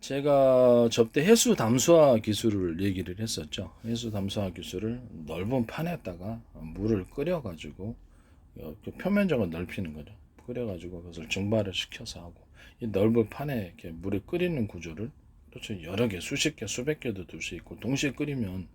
제가 접대 해수 담수화 기술을 얘기를 했었죠. 해수 담수화 기술을 넓은 판에다가 물을 끓여가지고 그 표면적을 넓히는 거죠. 끓여가지고 그것을 증발을 시켜서 하고 이 넓은 판에 이렇게 물을 끓이는 구조를 그렇죠. 여러 개, 수십 개, 수백 개도 둘 수 있고 동시에 끓이면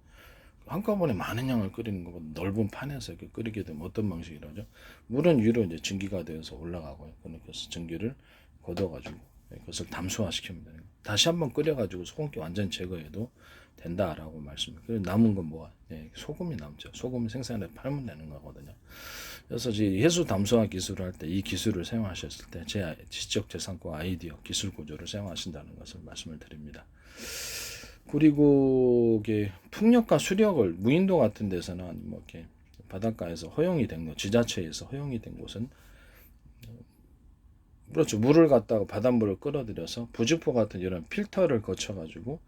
한꺼번에 많은 양을 끓이는 거고 넓은 판에서 이렇게 끓이게 되면 어떤 방식이라죠? 물은 위로 이제 증기가 되어서 올라가고요. 그래서 증기를 걷어가지고 그것을 담수화시키면 되는 거예요. 다시 한번 끓여가지고 소금기 완전 제거해도 된다라고 말씀을. 그리고 남은 건 뭐야? 소금이 남죠. 소금을 생산해 팔면 되는 거거든요. 그래서 해수 담수화 기술을 할 때 이 기술을 사용하셨을 때 제 지적 재산권 아이디어 기술 구조를 사용하신다는 것을 말씀을 드립니다. 그리고 이게 풍력과 수력을 무인도 같은 데서는 뭐 이렇게 바닷가에서 허용이 된 거, 지자체에서 허용이 된 곳은 그렇죠. 물을 갖다가 바닷물을 끌어들여서 부직포 같은 이런 필터를 거쳐가지고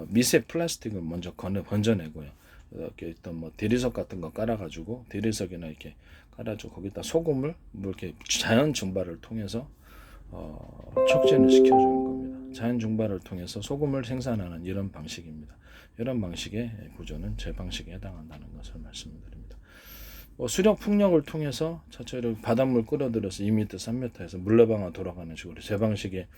미세 플라스틱을 먼저 건져내고요. 이렇게 어떤 뭐 대리석 같은 거 깔아가지고 대리석이나 이렇게 깔아주고 거기다 소금을 뭐 이렇게 자연 증발을 통해서 촉진을 시켜주는 겁니다. 자연 증발을 통해서 소금을 생산하는 이런 방식입니다. 이런 방식의 구조는 제 방식에 해당한다는 것을 말씀드립니다. 수력 풍력을 통해서 자체로 바닷물 끌어들여서 2m, 3m에서 물레방아 돌아가는 식으로 제 방식에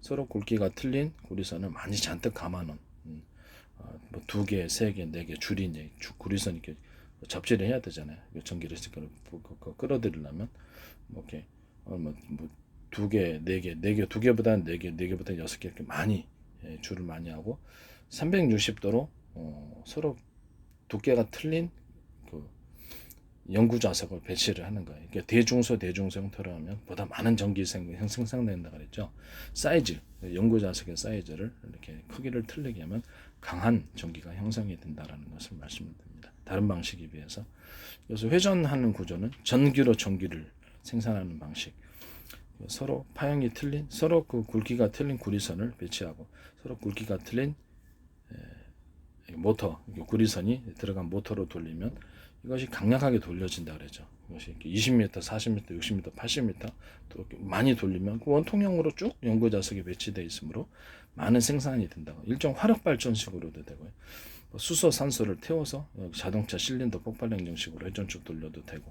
서로 굵기가 틀린 구리선을 많이 잔뜩 감아놓은 뭐 2개, 3개, 4개 줄이 이제 구리선 이렇게 접지를 해야 되잖아요. 전기를 끌어들이려면 뭐 이렇게 뭐 2개, 4개, 4개, 2개보다는 4개, 4개보다는 6개 이렇게 많이 줄을 많이 하고 360도로 서로 두께가 틀린 그 연구 좌석을 배치를 하는 거예요. 그러니까 대중소 형태로 하면 보다 많은 전기 생산된다 그랬죠. 사이즈, 연구 좌석의 사이즈를 이렇게 크기를 틀리게 하면 강한 전기가 형성이 된다라는 것을 말씀드립니다. 다른 방식에 비해서. 그래서 회전하는 구조는 전기로 전기를 생산하는 방식. 서로 파형이 틀린, 서로 그 굵기가 틀린 구리선을 배치하고 서로 굵기가 틀린 모터, 구리선이 들어간 모터로 돌리면 이것이 강력하게 돌려진다 그랬죠. 이것이 20m, 40m, 60m, 80m 또 많이 돌리면 그 원통형으로 쭉 연구 좌석이 배치되어 있으므로 많은 생산이 된다고. 일종 화력 발전식으로도 되고요. 수소, 산소를 태워서 자동차 실린더 폭발 행정식으로 회전축 돌려도 되고.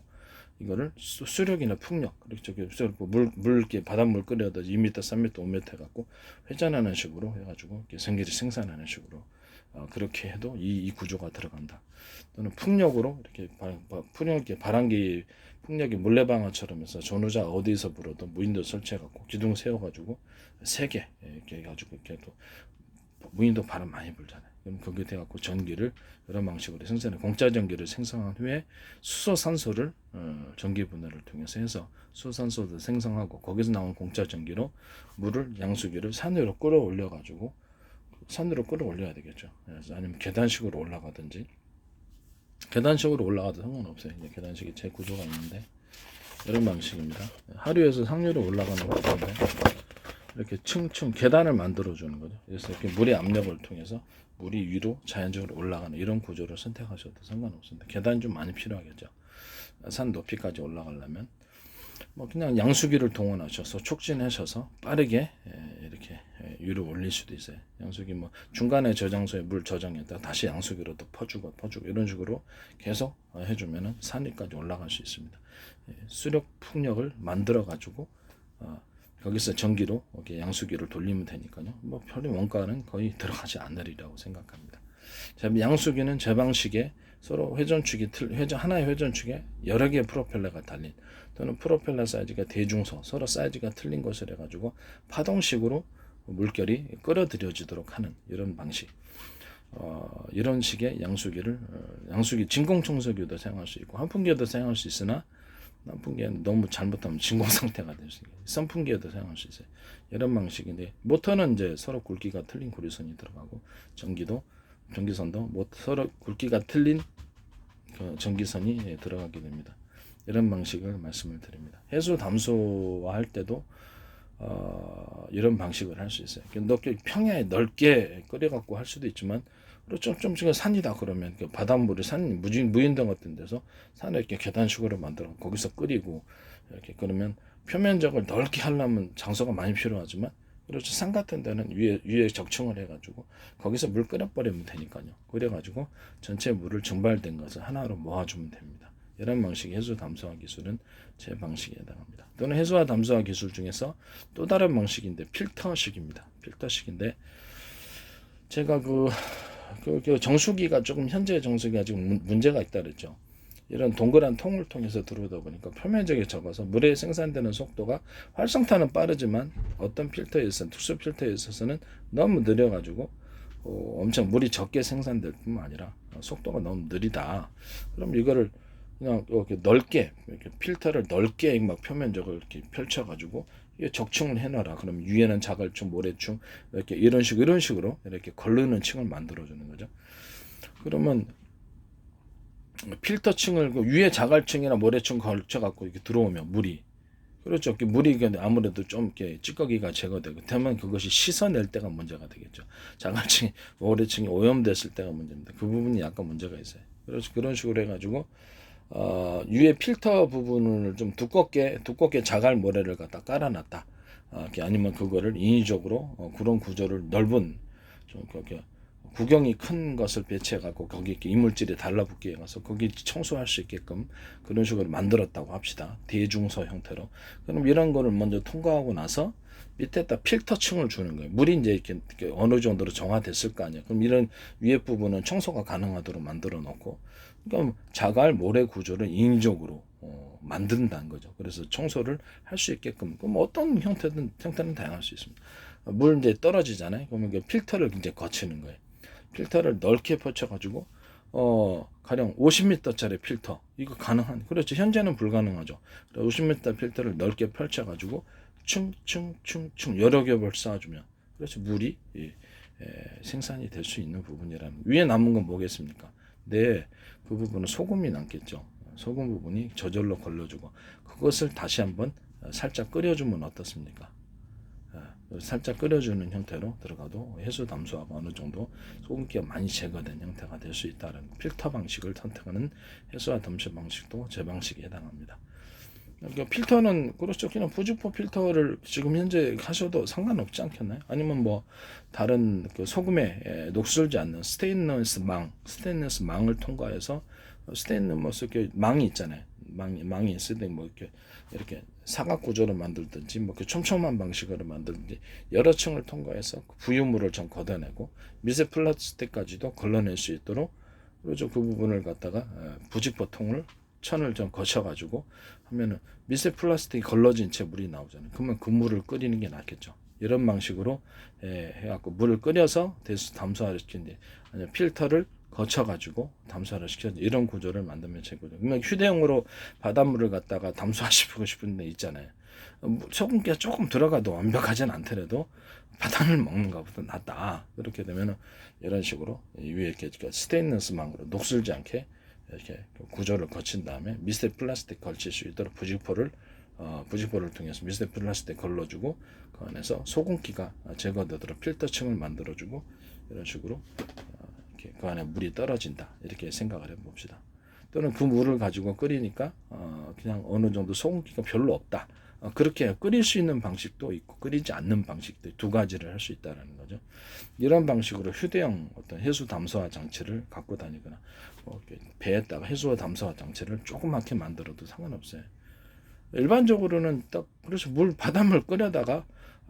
이거를 수력이나 풍력, 그렇죠. 물 이렇게 바닷물 끓여도 2m, 3m, 5m 해갖고 회전하는 식으로 해가지고 전기를 생산하는 식으로 그렇게 해도 이 구조가 들어간다. 또는 풍력으로 이렇게 풍력이 바람기 풍력이 물레방아처럼 해서 전후자 어디서 불어도 무인도 설치해갖고 기둥 세워가지고 3개 이렇게 해가지고 이렇게 또 무인도 바람 많이 불잖아요. 그럼 거기에 대갖고 전기를 여러 방식으로 생산해 공짜 전기를 생성한 후에 수소 산소를 전기 분해를 통해서 해서 수소 산소도 생성하고 거기서 나온 공짜 전기로 물을 양수기를 산으로 끌어올려 가지고 산으로 끌어올려야 되겠죠. 그래서 아니면 계단식으로 올라가든지 계단식으로 올라가도 상관없어요. 이제 계단식이 제 구조가 있는데 이런 방식입니다. 하류에서 상류로 올라가는 구조인데 이렇게 층층 계단을 만들어 주는 거죠. 그래서 이렇게 물의 압력을 통해서 물이 위로 자연적으로 올라가는 이런 구조를 선택하셔도 상관없습니다. 계단이 좀 많이 필요하겠죠. 산 높이까지 올라가려면 뭐 그냥 양수기를 동원하셔서 촉진하셔서 빠르게 이렇게 위로 올릴 수도 있어요. 양수기 뭐 중간에 저장소에 물 저장했다 다시 양수기로 또 퍼주고 이런 식으로 계속 해주면은 산 위까지 올라갈 수 있습니다. 수력 풍력을 만들어 가지고 거기서 전기로 이렇게 양수기를 돌리면 되니까요. 뭐 별로 원가는 거의 들어가지 않으리라고 생각합니다. 양수기는 제 방식에 서로 하나의 회전축에 여러 개의 프로펠러가 달린 또는 프로펠러 사이즈가 대중소 서로 사이즈가 틀린 것을 해가지고 파동식으로 물결이 끌어들여지도록 하는 이런 방식. 이런 식의 양수기 진공청소기도 사용할 수 있고 환풍기에도 사용할 수 있으나 선풍기에는 너무 잘못하면 진공 상태가 될 수 있어요. 선풍기에도 사용할 수 있어요. 이런 방식인데 모터는 이제 서로 굵기가 틀린 구리선이 들어가고 전기선도 서로 굵기가 틀린 전기선이 들어가게 됩니다. 이런 방식을 말씀을 드립니다. 해수 담수화 할 때도 이런 방식을 할 수 있어요. 평야에 넓게 끓여갖고 할 수도 있지만 좀 산이다 그러면 바닷물이 무인도 같은 데서 산을 이렇게 계단식으로 만들어 거기서 끓이고 이렇게 그러면 표면적을 넓게 하려면 장소가 많이 필요하지만 그렇죠. 산 같은 데는 위에 적층을 해가지고 거기서 물 끓여버리면 되니까요. 그래가지고 전체 물을 증발된 것을 하나로 모아주면 됩니다. 이런 방식의 해수 담수화 기술은 제 방식에 해당합니다. 또는 해수와 담수화 기술 중에서 또 다른 방식인데 필터식입니다. 필터식인데 제가 그 정수기가 조금 현재 정수기가 지금 문제가 있다 그랬죠. 이런 동그란 통을 통해서 들어오다 보니까 표면적이 적어서 물에 생산되는 속도가 활성탄은 빠르지만 어떤 필터에 있어서 특수 필터에 있어서는 너무 느려가지고 엄청 물이 적게 생산될 뿐만 아니라 속도가 너무 느리다. 그럼 이거를 그냥 이렇게 넓게 이렇게 필터를 넓게 막 표면적으로 이렇게 펼쳐가지고 이게 적층을 해놔라. 그럼 위에는 자갈층, 모래층 이렇게 이런 식으로 이렇게 걸르는 층을 만들어주는 거죠. 그러면 필터층을 그 위에 자갈층이나 모래층 걸쳐갖고 이렇게 들어오면 물이 그렇죠. 물이 아무래도 좀 이렇게 찌꺼기가 제거되고 그러면 그것이 씻어낼 때가 문제가 되겠죠. 자갈층이 모래층이 오염됐을 때가 문제입니다. 그 부분이 약간 문제가 있어요. 그래서 그런 식으로 해가지고 위에 필터 부분을 좀 두껍게 자갈 모래를 갖다 깔아놨다. 아니면 그거를 인위적으로 그런 구조를 넓은 좀 그렇게 구경이 큰 것을 배치해 갖고 거기 이렇게 이물질이 달라붙게 해서 거기 청소할 수 있게끔 그런 식으로 만들었다고 합시다. 대중서 형태로. 그럼 이런 거를 먼저 통과하고 나서 밑에다 필터층을 주는 거예요. 물이 이제 이렇게 어느 정도로 정화됐을 거 아니에요. 그럼 이런 위에 부분은 청소가 가능하도록 만들어 놓고, 그러니까 자갈 모래 구조를 인위적으로 만든다는 거죠. 그래서 청소를 할 수 있게끔, 그럼 어떤 형태는 다양할 수 있습니다. 물 이제 떨어지잖아요. 그러면 그 필터를 이제 거치는 거예요. 필터를 넓게 펼쳐가지고 가령 50m짜리 필터 이거 가능한 그렇죠. 현재는 불가능하죠. 50m 필터를 넓게 펼쳐가지고 층층층층 여러 겹을 쌓아주면 그렇죠. 물이 생산이 될 수 있는 부분이라는. 위에 남은 건 뭐겠습니까? 네, 그 부분은 소금이 남겠죠. 소금 부분이 저절로 걸러주고 그것을 다시 한번 살짝 끓여주면 어떻습니까? 살짝 끓여주는 형태로 들어가도 해수 담수화가 어느 정도 소금기가 많이 제거된 형태가 될 수 있다는 필터 방식을 선택하는 해수와 담수 방식도 제 방식에 해당합니다. 그러니까 필터는 그렇죠. 그냥 부직포 필터를 지금 현재 하셔도 상관없지 않겠나요? 아니면 뭐 다른 그 소금에 녹슬지 않는 스테인리스 망을 통과해서 스테인리스 이렇게 망이 있잖아요. 망이 있을 때 뭐 이렇게 사각 구조로 만들든지 뭐 촘촘한 방식으로 만들든지 여러 층을 통과해서 부유물을 좀 걷어내고 미세 플라스틱까지도 걸러낼 수 있도록 그렇죠. 그 부분을 갖다가 부직포통을 천을 좀 거쳐가지고 하면은 미세 플라스틱이 걸러진 채 물이 나오잖아요. 그러면 그 물을 끓이는 게 낫겠죠. 이런 방식으로 해갖고 물을 끓여서 대수 담수화를 시키는데 필터를 거쳐가지고 담수화를 시켜서 이런 구조를 만들면 최고죠. 그러면 휴대용으로 바닷물을 갖다가 담수화시키고 싶은 데 있잖아요. 소금기가 조금 들어가도 완벽하진 않더라도 바닷물 먹는 것보다 낫다. 그렇게 되면은 이런 식으로 위에 이렇게 스테인리스 망으로 녹슬지 않게 이렇게 구조를 거친 다음에 미세 플라스틱 걸칠 수 있도록 부직포를 통해서 미세 플라스틱 걸러주고 그 안에서 소금기가 제거되도록 필터층을 만들어주고 이런 식으로 이렇게 그 안에 물이 떨어진다 이렇게 생각을 해봅시다. 또는 그 물을 가지고 끓이니까 그냥 어느 정도 소금기가 별로 없다. 그렇게 끓일 수 있는 방식도 있고 끓이지 않는 방식도 두 가지를 할 수 있다는 거죠. 이런 방식으로 휴대용 어떤 해수 담수화 장치를 갖고 다니거나 배에다가 해수와 담수화 장치를 조그맣게 만들어도 상관없어요. 일반적으로는 딱 그래서 바닷물 끓여다가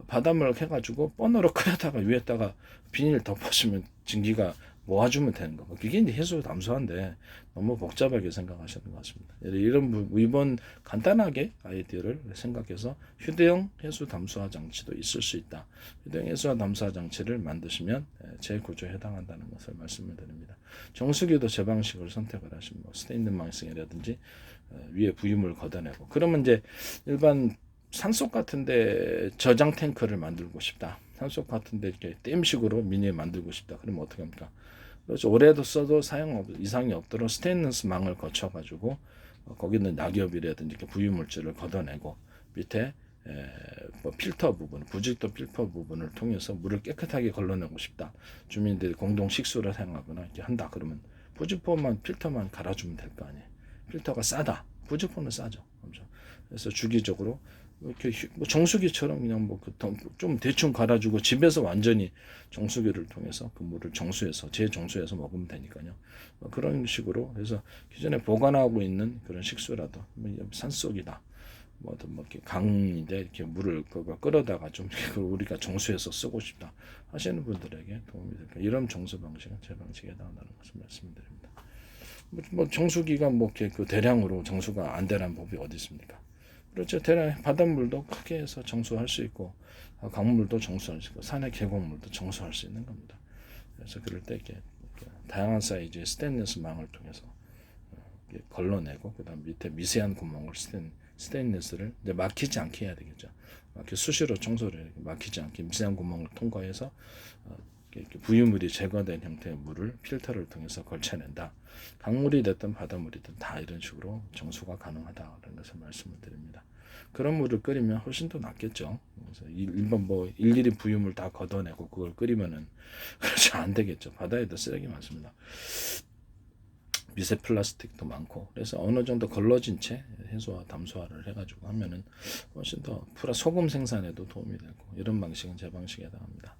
바닷물 해가지고 버너로 끓여다가 위에다가 비닐 덮어주면 증기가 모아주면 되는 거. 그게 이제 해수 담수화인데 너무 복잡하게 생각하시는 것 같습니다. 이번 간단하게 아이디어를 생각해서 휴대용 해수 담수화 장치도 있을 수 있다. 휴대용 해수와 담수화 장치를 만드시면 제 구조에 해당한다는 것을 말씀을 드립니다. 정수기도 제 방식을 선택을 하시면 스테인리스 망성이라든지 위에 부유물 걷어내고 그러면 이제 일반 산속 같은데 저장 탱크를 만들고 싶다. 산속 같은데 이렇게 댐식으로 미니 만들고 싶다. 그러면 어떻게 합니까? 그렇죠. 오래도 써도 이상이 없도록 스테인리스 망을 거쳐가지고 거기는 낙엽이라든지 이렇게 부유물질을 걷어내고 밑에 뭐 필터 부분, 부직도 필터 부분을 통해서 물을 깨끗하게 걸러내고 싶다. 주민들이 공동 식수를 사용하거나 이렇게 한다. 그러면 부직포만 필터만 갈아주면 될 거 아니에요. 필터가 싸다. 부직포는 싸죠. 그렇죠. 그래서 주기적으로 이렇게 뭐 정수기처럼 그냥 뭐 좀 대충 갈아주고 집에서 완전히 정수기를 통해서 그 물을 정수해서 재정수해서 먹으면 되니까요. 뭐 그런 식으로 해서 기존에 보관하고 있는 그런 식수라도 뭐 산속이다. 뭐 어떤 뭐 이렇게 강인데 이렇게 물을 그거 끌어다가 좀 우리가 정수해서 쓰고 싶다 하시는 분들에게 도움이 될까. 이런 정수 방식은 제 방식에 해당한다는 것을 말씀드립니다. 뭐 정수기가 뭐 이렇게 그 대량으로 정수가 안 되는 법이 어디 있습니까? 그렇죠. 대량 바닷물도 크게 해서 정수할 수 있고 강물도 정수할 수 있고 산의 계곡물도 정수할 수 있는 겁니다. 그래서 그럴 때 이렇게 다양한 사이즈의 스테인리스 망을 통해서 걸러내고 그다음 밑에 미세한 구멍을 스테인리스를 이제 막히지 않게 해야 되겠죠. 이렇게 수시로 청소를 막히지 않게 미세한 구멍을 통과해서 이렇게 부유물이 제거된 형태의 물을 필터를 통해서 걸쳐낸다. 강물이 됐든 바닷물이든 다 이런 식으로 정수가 가능하다는 것을 말씀을 드립니다. 그런 물을 끓이면 훨씬 더 낫겠죠. 그래서 일반 뭐 일일이 부유물 다 걷어내고 그걸 끓이면은 그렇지 안 되겠죠. 바다에도 쓰레기 많습니다. 미세 플라스틱도 많고 그래서 어느 정도 걸러진 채 해소와 담소화를 해가지고 하면은 훨씬 더 소금 생산에도 도움이 되고 이런 방식은 제 방식에 해당합니다.